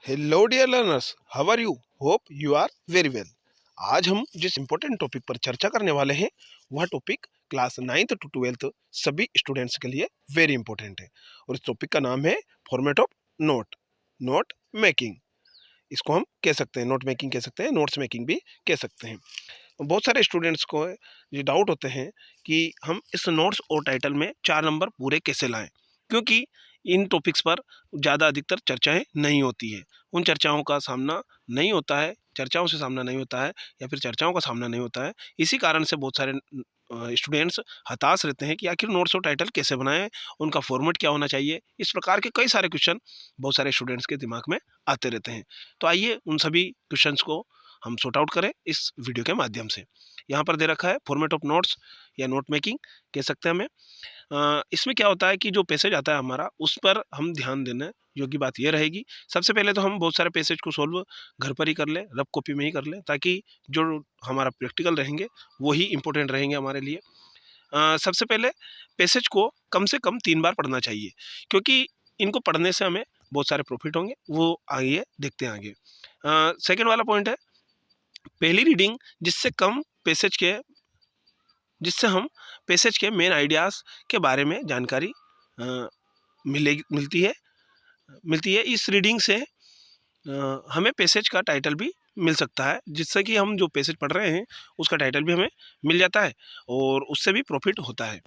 Hello dear learners, how are you? Hope you are very well. आज हम जिस important topic पर चर्चा करने वाले हैं वह topic class 9th to 12th सभी स्टूडेंट्स के लिए वेरी इंपॉर्टेंट है। और इस टॉपिक का नाम है format of note note making. इसको हम कह सकते हैं नोट मेकिंग कह सकते हैं, नोट्स मेकिंग भी कह सकते हैं। बहुत सारे स्टूडेंट्स को ये डाउट होते हैं कि हम इस नोट्स और टाइटल में 4 नंबर पूरे कैसे लाएं, क्योंकि इन टॉपिक्स पर ज़्यादा अधिकतर चर्चाएं नहीं होती है। उन चर्चाओं का सामना नहीं होता है, चर्चाओं से सामना नहीं होता है, या फिर चर्चाओं का सामना नहीं होता है। इसी कारण से बहुत सारे स्टूडेंट्स हताश रहते हैं कि आखिर नोट्स और टाइटल कैसे बनाएं, उनका फॉर्मेट क्या होना चाहिए। इस प्रकार के कई सारे क्वेश्चन बहुत सारे स्टूडेंट्स के दिमाग में आते रहते हैं। तो आइए उन सभी क्वेश्चंस को हम सॉर्ट आउट करें इस वीडियो के माध्यम से। यहाँ पर दे रखा है फॉर्मेट ऑफ नोट्स या नोट मेकिंग कह सकते हैं हमें। इसमें क्या होता है कि जो पैसेज आता है हमारा, उस पर हम ध्यान देने योग्य बात ये रहेगी। सबसे पहले तो हम बहुत सारे पैसेज को सॉल्व घर पर ही कर लें, रफ कॉपी में ही कर लें, ताकि जो हमारा प्रैक्टिकल रहेंगे वो ही इंपॉर्टेंट रहेंगे हमारे लिए। सबसे पहले पैसेज को कम से कम 3 बार पढ़ना चाहिए, क्योंकि इनको पढ़ने से हमें बहुत सारे प्रॉफिट होंगे, वो आगे देखते हैं आगे। सेकेंड वाला पॉइंट है पहली रीडिंग जिससे हम पैसेज के मेन आइडियाज़ के बारे में जानकारी मिलती है। इस रीडिंग से हमें पैसेज का टाइटल भी मिल सकता है, जिससे कि हम जो पैसेज पढ़ रहे हैं उसका टाइटल भी हमें मिल जाता है और उससे भी प्रॉफिट होता है।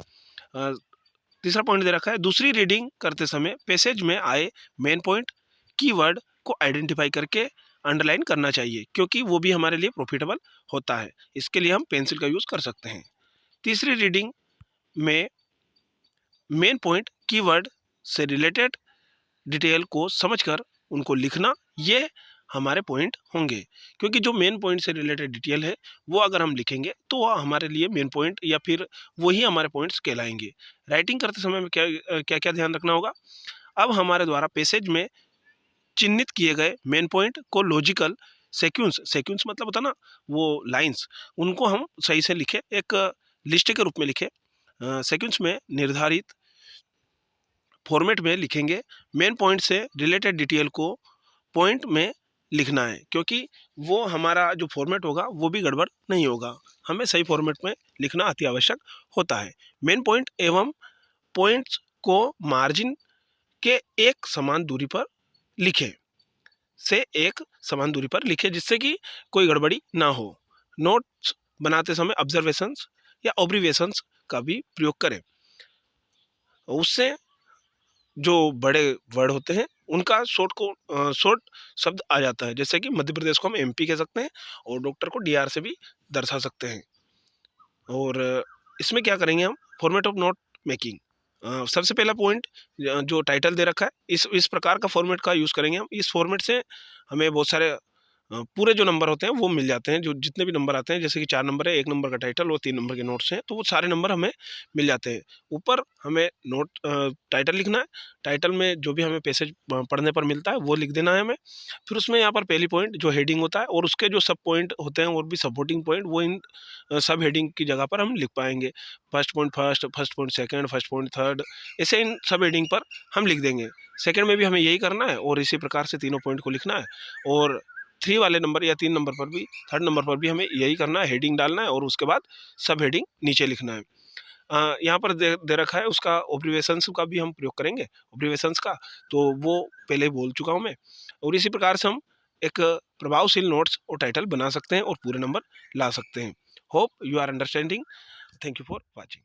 तीसरा पॉइंट दे रखा है दूसरी रीडिंग करते समय पैसेज में आए मेन पॉइंट कीवर्ड को आइडेंटिफाई करके अंडरलाइन करना चाहिए, क्योंकि वो भी हमारे लिए प्रॉफिटेबल होता है। इसके लिए हम पेंसिल का यूज़ कर सकते हैं। तीसरी रीडिंग में मेन पॉइंट कीवर्ड से रिलेटेड डिटेल को समझकर उनको लिखना, ये हमारे पॉइंट होंगे, क्योंकि जो मेन पॉइंट से रिलेटेड डिटेल है वो अगर हम लिखेंगे तो वह हमारे लिए मेन पॉइंट या फिर वही हमारे पॉइंट्स कहलाएंगे। राइटिंग करते समय में क्या क्या ध्यान रखना होगा। अब हमारे द्वारा पैसेज में चिन्हित किए गए मेन पॉइंट को लॉजिकल सेक्वेंस मतलब होता ना वो लाइंस, उनको हम सही से लिखें, एक लिस्ट के रूप में लिखें। सेक्वेंस में निर्धारित फॉर्मेट में लिखेंगे। मेन पॉइंट से रिलेटेड डिटेल को पॉइंट में लिखना है, क्योंकि वो हमारा जो फॉर्मेट होगा वो भी गड़बड़ नहीं होगा। हमें सही फॉर्मेट में लिखना अति आवश्यक होता है। मेन पॉइंट एवं पॉइंट्स को मार्जिन के एक समान दूरी पर लिखें जिससे कि कोई गड़बड़ी ना हो। नोट्स बनाते समय ऑब्जर्वेशंस या ऑब्रिविएशंस का भी प्रयोग करें, उससे जो बड़े वर्ड होते हैं उनका शॉर्ट शब्द आ जाता है। जैसे कि मध्य प्रदेश को हम एमपी कह सकते हैं और डॉक्टर को डीआर से भी दर्शा सकते हैं। और इसमें क्या करेंगे हम फॉर्मेट ऑफ नोट मेकिंग। सबसे पहला पॉइंट जो टाइटल दे रखा है, इस प्रकार का फॉर्मेट का यूज़ करेंगे हम। इस फॉर्मेट से हमें बहुत सारे पूरे जो नंबर होते हैं वो मिल जाते हैं। जो जितने भी नंबर आते हैं, जैसे कि 4 नंबर है, 1 नंबर का टाइटल और 3 नंबर के नोट्स हैं, तो वो सारे नंबर हमें मिल जाते हैं। ऊपर हमें टाइटल लिखना है। टाइटल में जो भी हमें पैसेज पढ़ने पर मिलता है वो लिख देना है हमें। फिर उसमें यहाँ पर पहली पॉइंट जो हेडिंग होता है और उसके जो सब पॉइंट होते हैं और भी सपोर्टिंग पॉइंट, वो इन सब हेडिंग की जगह पर हम लिख पाएंगे। First point second, first point third, ऐसे इन सब हेडिंग पर हम लिख देंगे। सेकंड में भी हमें यही करना है और इसी प्रकार से तीनों पॉइंट को लिखना है। और 3 वाले नंबर या 3 नंबर पर भी, थर्ड नंबर पर भी हमें यही करना है, हेडिंग डालना है और उसके बाद सब हेडिंग नीचे लिखना है। यहाँ पर दे रखा है उसका ऑब्रिविएशंस का भी हम प्रयोग करेंगे, ऑब्रिविएशंस का, तो वो पहले ही बोल चुका हूँ मैं। और इसी प्रकार से हम एक प्रभावशील नोट्स और टाइटल बना सकते हैं और पूरे नंबर ला सकते हैं। Hope you are understanding. Thank you for watching.